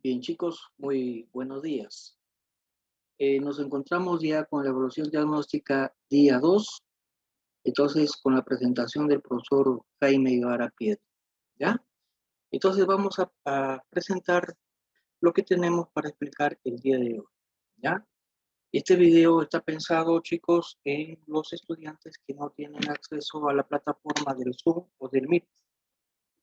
Bien, chicos, muy buenos días. Nos encontramos ya con la evaluación diagnóstica día 2, entonces con la presentación del profesor Jaime Guevara Piedra, ¿ya? Entonces vamos a presentar lo que tenemos para explicar el día de hoy, ¿ya? Este video está pensado, chicos, en los estudiantes que no tienen acceso a la plataforma del Zoom o del Meet.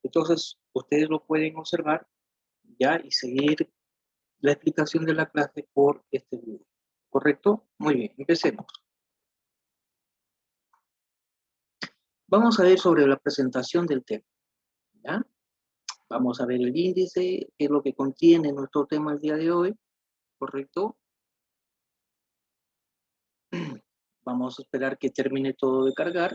Entonces, ustedes lo pueden observar, ¿ya? Y seguir la explicación de la clase por este video. ¿Correcto? Muy bien, empecemos. Vamos a ver sobre la presentación del tema, ¿ya? Vamos a ver el índice, qué es lo que contiene nuestro tema el día de hoy, ¿correcto? Vamos a esperar que termine todo de cargar.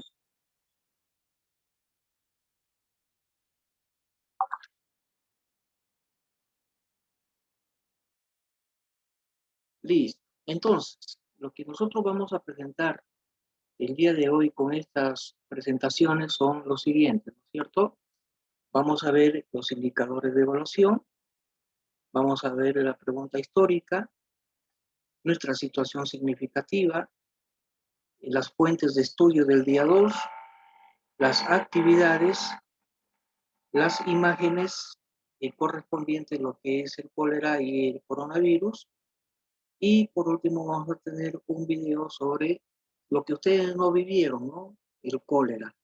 Listo. Entonces, lo que nosotros vamos a presentar el día de hoy con estas presentaciones son los siguientes, ¿no es cierto? Vamos a ver los indicadores de evaluación, vamos a ver la pregunta histórica, nuestra situación significativa, las fuentes de estudio del día 2, las actividades, las imágenes correspondientes a lo que es el cólera y el coronavirus. Y por último vamos a tener un video sobre lo que ustedes no vivieron, ¿no? El cólera,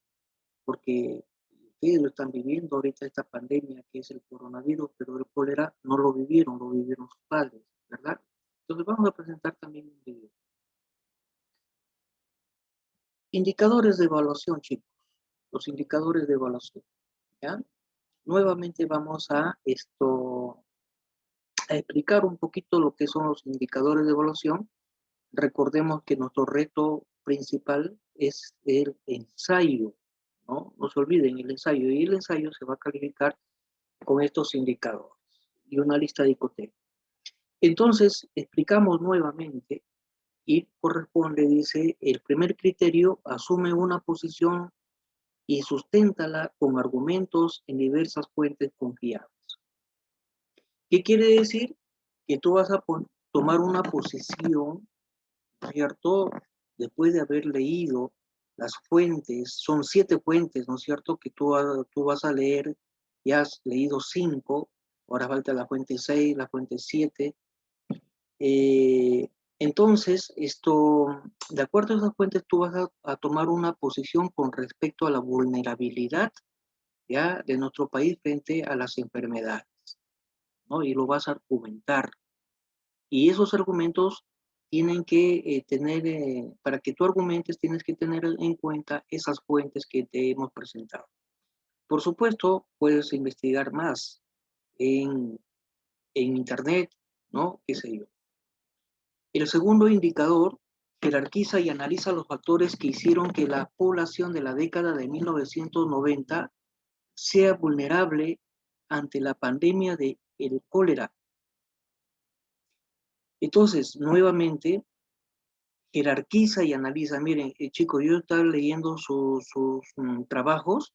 porque ustedes lo están viviendo ahorita esta pandemia que es el coronavirus, pero el cólera no lo vivieron sus padres, ¿verdad? Entonces vamos a presentar también un video. Indicadores de evaluación, chicos. Los indicadores de evaluación, ¿ya? Nuevamente vamos a explicar un poquito lo que son los indicadores de evaluación. Recordemos que nuestro reto principal es el ensayo, ¿no? No se olviden el ensayo, y el ensayo se va a calificar con estos indicadores y una lista de ICOTE. Entonces, explicamos nuevamente y corresponde, dice, el primer criterio asume una posición y susténtala con argumentos en diversas fuentes confiables. ¿Qué quiere decir? Que tú vas a tomar una posición, ¿cierto? Después de haber leído las fuentes, son 7 fuentes, ¿no es cierto? Que tú vas a leer, ya has leído 5, ahora falta la fuente 6, la fuente 7. Entonces, de acuerdo a esas fuentes, tú vas a tomar una posición con respecto a la vulnerabilidad, ¿ya? De nuestro país frente a las enfermedades, ¿no? Y lo vas a argumentar. Y esos argumentos tienen que para que tú argumentes, tienes que tener en cuenta esas fuentes que te hemos presentado. Por supuesto, puedes investigar más en, en Internet, ¿no? ¿Qué sé yo? El segundo indicador jerarquiza y analiza los factores que hicieron que la población de la década de 1990 sea vulnerable ante la pandemia del cólera. Entonces, nuevamente, jerarquiza y analiza. Miren, chicos, yo estaba leyendo sus trabajos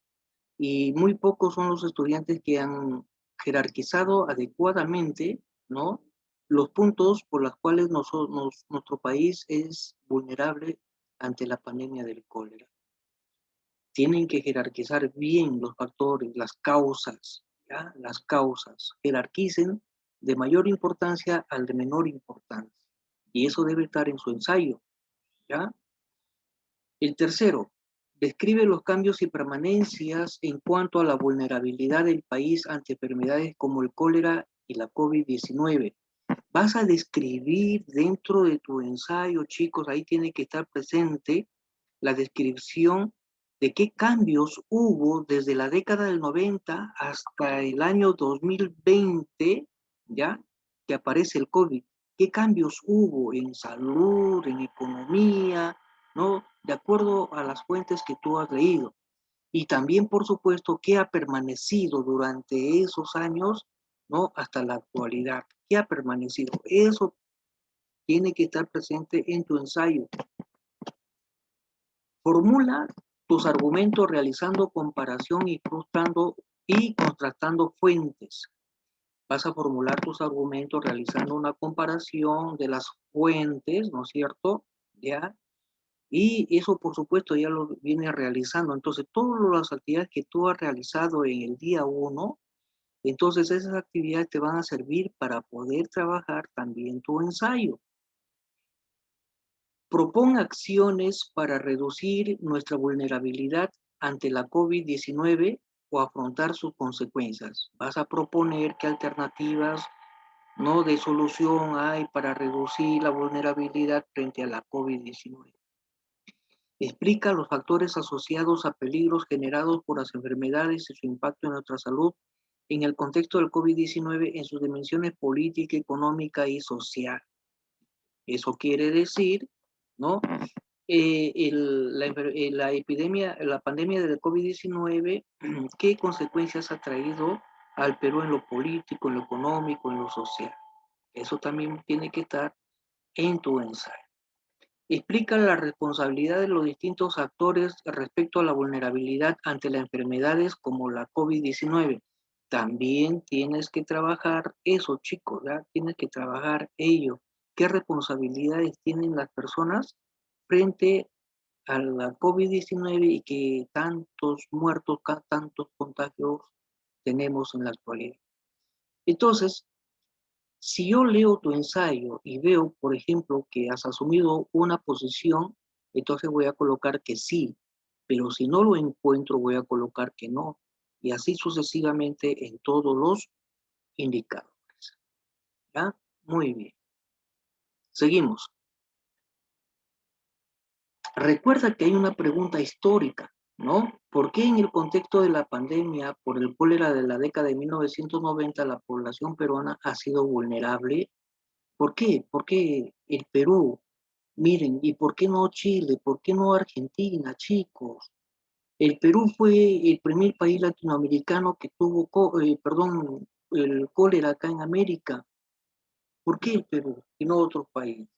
y muy pocos son los estudiantes que han jerarquizado adecuadamente, ¿no? Los puntos por los cuales nuestro país es vulnerable ante la pandemia del cólera. Tienen que jerarquizar bien los factores, las causas, ¿ya? Las causas. Jerarquicen de mayor importancia al de menor importancia. Y eso debe estar en su ensayo, ¿ya? El tercero, describe los cambios y permanencias en cuanto a la vulnerabilidad del país ante enfermedades como el cólera y la COVID-19. Vas a describir dentro de tu ensayo, chicos, ahí tiene que estar presente la descripción de qué cambios hubo desde la década del 90 hasta el año 2020, ¿ya? Que aparece el COVID. ¿Qué cambios hubo en salud, en economía, ¿no? De acuerdo a las fuentes que tú has leído. Y también, por supuesto, qué ha permanecido durante esos años, ¿no? Hasta la actualidad. ¿Qué ha permanecido? Eso tiene que estar presente en tu ensayo. Formula tus argumentos realizando comparación y contrastando fuentes. Vas a formular tus argumentos realizando una comparación de las fuentes, ¿no es cierto? ¿Ya? Y eso, por supuesto, ya lo vienes realizando. Entonces, todas las actividades que tú has realizado en el día uno, entonces esas actividades te van a servir para poder trabajar también tu ensayo. Propon acciones para reducir nuestra vulnerabilidad ante la COVID-19 o afrontar sus consecuencias. Vas a proponer qué alternativas, ¿no?, de solución hay para reducir la vulnerabilidad frente a la COVID-19. Explica los factores asociados a peligros generados por las enfermedades y su impacto en nuestra salud en el contexto del COVID-19 en sus dimensiones política, económica y social. Eso quiere decir, ¿no? La epidemia, la pandemia del COVID-19, ¿qué consecuencias ha traído al Perú en lo político, en lo económico, en lo social? Eso también tiene que estar en tu ensayo. Explica la responsabilidad de los distintos actores respecto a la vulnerabilidad ante las enfermedades como la COVID-19. También tienes que trabajar eso, chicos, ¿ya? Tienes que trabajar ello. ¿Qué responsabilidades tienen las personas frente a la COVID-19 y que tantos muertos, tantos contagios tenemos en la actualidad? Entonces, si yo leo tu ensayo y veo, por ejemplo, que has asumido una posición, entonces voy a colocar que sí, pero si no lo encuentro, voy a colocar que no, y así sucesivamente en todos los indicadores. ¿Ya? Muy bien. Seguimos. Recuerda que hay una pregunta histórica, ¿no? ¿Por qué en el contexto de la pandemia por el cólera de la década de 1990 la población peruana ha sido vulnerable? ¿Por qué? ¿Por qué el Perú? Miren, ¿y por qué no Chile? ¿Por qué no Argentina, chicos? El Perú fue el primer país latinoamericano que tuvo, el cólera acá en América. ¿Por qué el Perú y no otro país?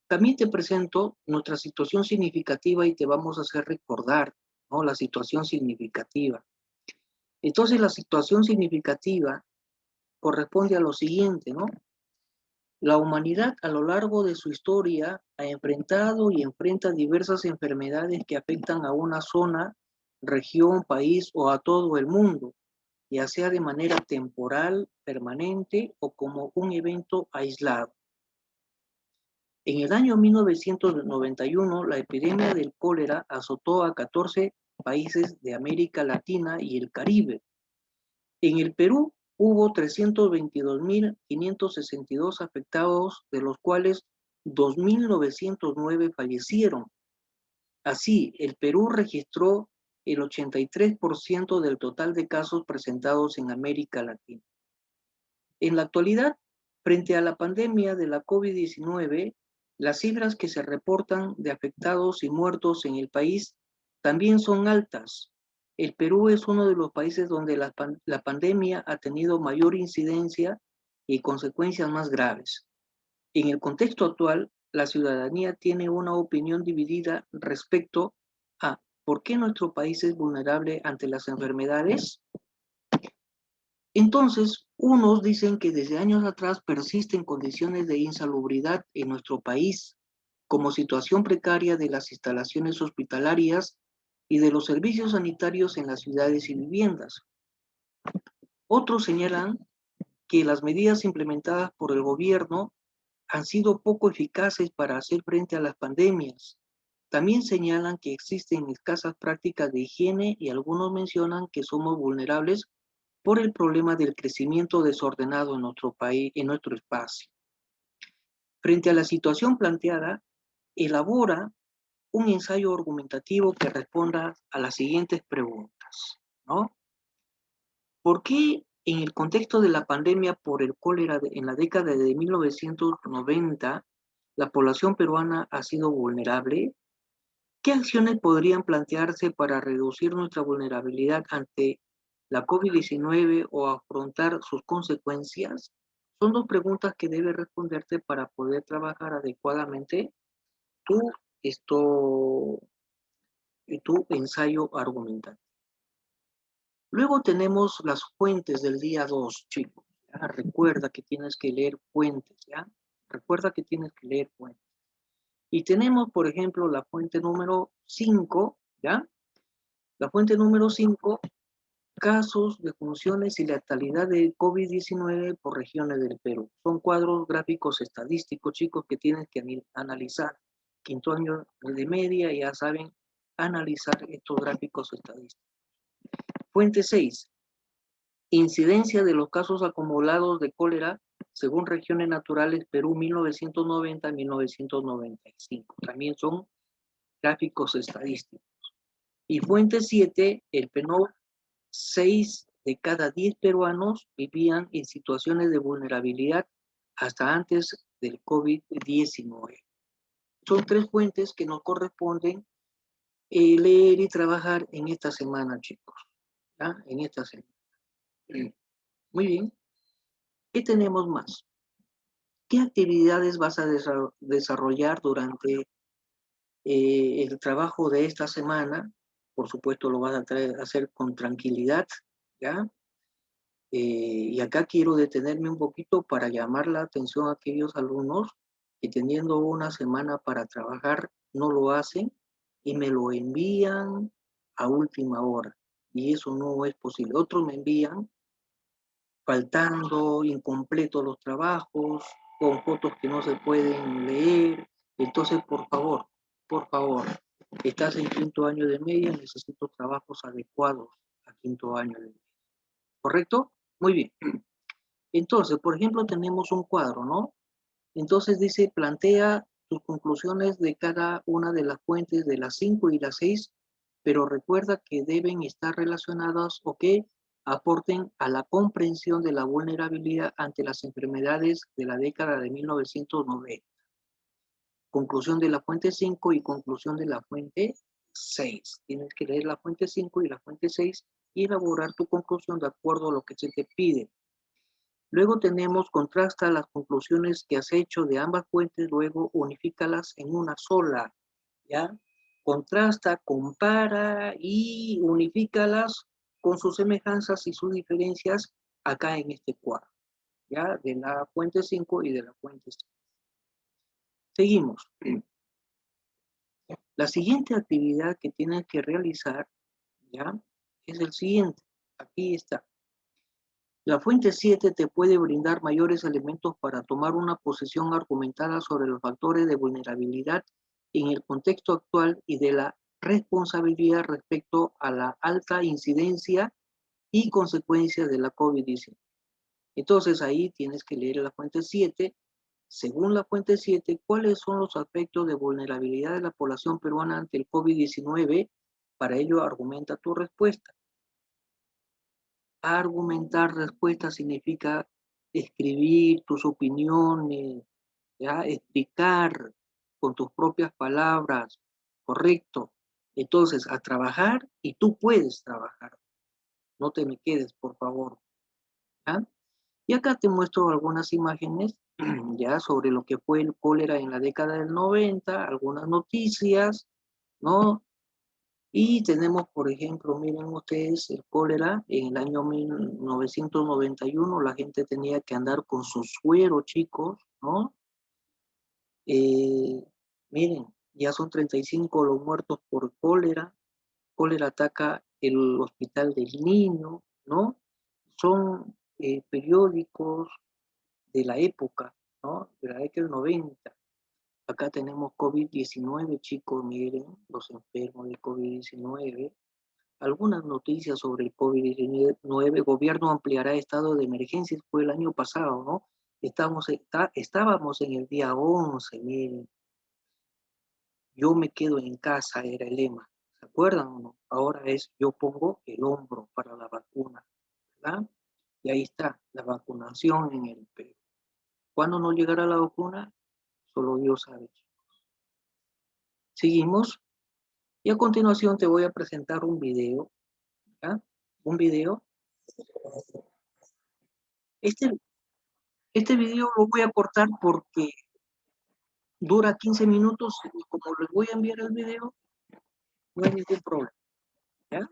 También te presento nuestra situación significativa y te vamos a hacer recordar, ¿no?, la situación significativa. Entonces, la situación significativa corresponde a lo siguiente, ¿no? La humanidad a lo largo de su historia ha enfrentado y enfrenta diversas enfermedades que afectan a una zona, región, país o a todo el mundo, ya sea de manera temporal, permanente o como un evento aislado. En el año 1991, la epidemia del cólera azotó a 14 países de América Latina y el Caribe. En el Perú hubo 322.562 afectados, de los cuales 2.909 fallecieron. Así, el Perú registró el 83% del total de casos presentados en América Latina. En la actualidad, frente a la pandemia de la COVID-19, las cifras que se reportan de afectados y muertos en el país también son altas. El Perú es uno de los países donde la pandemia ha tenido mayor incidencia y consecuencias más graves. En el contexto actual, la ciudadanía tiene una opinión dividida respecto a por qué nuestro país es vulnerable ante las enfermedades. Entonces, unos dicen que desde años atrás persisten condiciones de insalubridad en nuestro país, como situación precaria de las instalaciones hospitalarias y de los servicios sanitarios en las ciudades y viviendas. Otros señalan que las medidas implementadas por el gobierno han sido poco eficaces para hacer frente a las pandemias. También señalan que existen escasas prácticas de higiene y algunos mencionan que somos vulnerables por el problema del crecimiento desordenado en nuestro país, en nuestro espacio. Frente a la situación planteada, elabora un ensayo argumentativo que responda a las siguientes preguntas, ¿no? ¿Por qué en el contexto de la pandemia por el cólera en la década de 1990 la población peruana ha sido vulnerable? ¿Qué acciones podrían plantearse para reducir nuestra vulnerabilidad ante la COVID-19 o afrontar sus consecuencias? Son dos preguntas que debes responderte para poder trabajar adecuadamente tu, esto, tu ensayo argumental. Luego tenemos las fuentes del día 2, chicos. ¿Ya? Recuerda que tienes que leer fuentes, ¿ya? Recuerda que tienes que leer fuentes. Y tenemos, por ejemplo, la fuente número 5, ¿ya? La fuente número 5, casos de funciones y letalidad de COVID-19 por regiones del Perú. Son cuadros gráficos estadísticos, chicos, que tienes que analizar. Quinto año de media, ya saben analizar estos gráficos estadísticos. Fuente 6, incidencia de los casos acumulados de cólera según regiones naturales Perú 1990-1995. También son gráficos estadísticos. Y fuente 7, el PNUD, 6 de cada 10 peruanos vivían en situaciones de vulnerabilidad hasta antes del COVID-19. Son 3 fuentes que nos corresponden leer y trabajar en esta semana, chicos. ¿Ya? En esta semana. Muy bien. ¿Qué tenemos más? ¿Qué actividades vas a desarrollar durante el trabajo de esta semana? Por supuesto, lo vas a hacer con tranquilidad, ¿ya? Y acá quiero detenerme un poquito para llamar la atención a aquellos alumnos que teniendo una semana para trabajar no lo hacen y me lo envían a última hora. Y eso no es posible. Otros me envían faltando, incompletos los trabajos, con fotos que no se pueden leer. Entonces, por favor, estás en quinto año de media, necesito trabajos adecuados a quinto año de media. ¿Correcto? Muy bien. Entonces, por ejemplo, tenemos un cuadro, ¿no? Entonces dice, plantea tus conclusiones de cada una de las fuentes de las 5 y las 6, pero recuerda que deben estar relacionadas o que aporten a la comprensión de la vulnerabilidad ante las enfermedades de la década de 1990. Conclusión de la fuente 5 y conclusión de la fuente 6. Tienes que leer la fuente 5 y la fuente 6 y elaborar tu conclusión de acuerdo a lo que se te pide. Luego tenemos, contrasta las conclusiones que has hecho de ambas fuentes, luego unifícalas en una sola, ¿ya? Contrasta, compara y unifícalas con sus semejanzas y sus diferencias acá en este cuadro, ¿ya? De la fuente 5 y de la fuente 6. Seguimos. La siguiente actividad que tienes que realizar, ¿ya? Es el siguiente. Aquí está. La fuente 7 te puede brindar mayores elementos para tomar una posición argumentada sobre los factores de vulnerabilidad en el contexto actual y de la responsabilidad respecto a la alta incidencia y consecuencias de la COVID-19. Entonces ahí tienes que leer la fuente 7. Según la fuente 7, ¿cuáles son los aspectos de vulnerabilidad de la población peruana ante el COVID-19? Para ello argumenta tu respuesta. Argumentar respuesta significa escribir tus opiniones, ¿ya? Explicar con tus propias palabras, correcto. Entonces, a trabajar y tú puedes trabajar. No te me quedes, por favor. ¿Ya? Y acá te muestro algunas imágenes ya sobre lo que fue el cólera en la década del 90, algunas noticias, ¿no? Y tenemos, por ejemplo, miren ustedes, el cólera en el año 1991, la gente tenía que andar con su suero, chicos, ¿no? Eh, miren, ya son 35 los muertos por cólera. Cólera ataca el hospital del niño, ¿no? Son periódicos de la época, ¿no? De la década del 90. Acá tenemos COVID-19, chicos, miren, los enfermos de COVID-19. Algunas noticias sobre el COVID-19, gobierno ampliará estado de emergencia, fue el año pasado, ¿no? Estábamos en el día 11, miren, yo me quedo en casa, era el lema, ¿se acuerdan o no? Ahora es yo pongo el hombro para la vacuna, ¿verdad? Y ahí está, la vacunación en el Perú. ¿Cuándo no llegará la vacuna? Solo Dios sabe. Seguimos, y a continuación te voy a presentar un video, ¿ya? Un video. Este, Este video lo voy a cortar porque dura 15 minutos y como les voy a enviar el video, no hay ningún problema, ¿ya?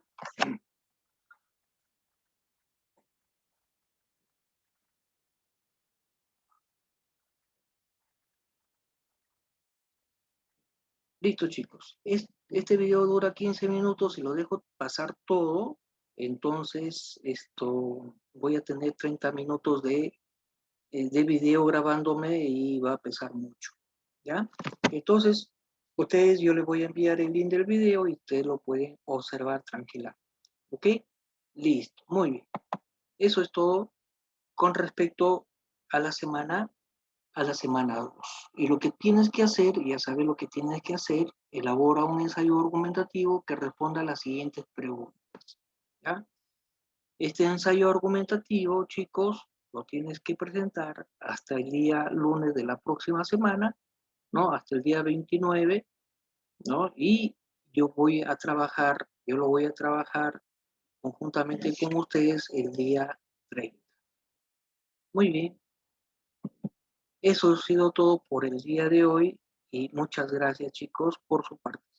Listo, chicos. Este video dura 15 minutos y lo dejo pasar todo. Entonces, voy a tener 30 minutos de video grabándome y va a pesar mucho. ¿Ya? Entonces, yo les voy a enviar el link del video y ustedes lo pueden observar tranquila. ¿Ok? Listo. Muy bien. Eso es todo con respecto a la semana 2. Y lo que tienes que hacer, ya sabes lo que tienes que hacer, elabora un ensayo argumentativo que responda a las siguientes preguntas. ¿Ya? Este ensayo argumentativo, chicos, lo tienes que presentar hasta el día lunes de la próxima semana, ¿no? Hasta el día 29, ¿no? Y yo lo voy a trabajar conjuntamente con ustedes el día 30. Muy bien. Eso ha sido todo por el día de hoy y muchas gracias, chicos, por su participación.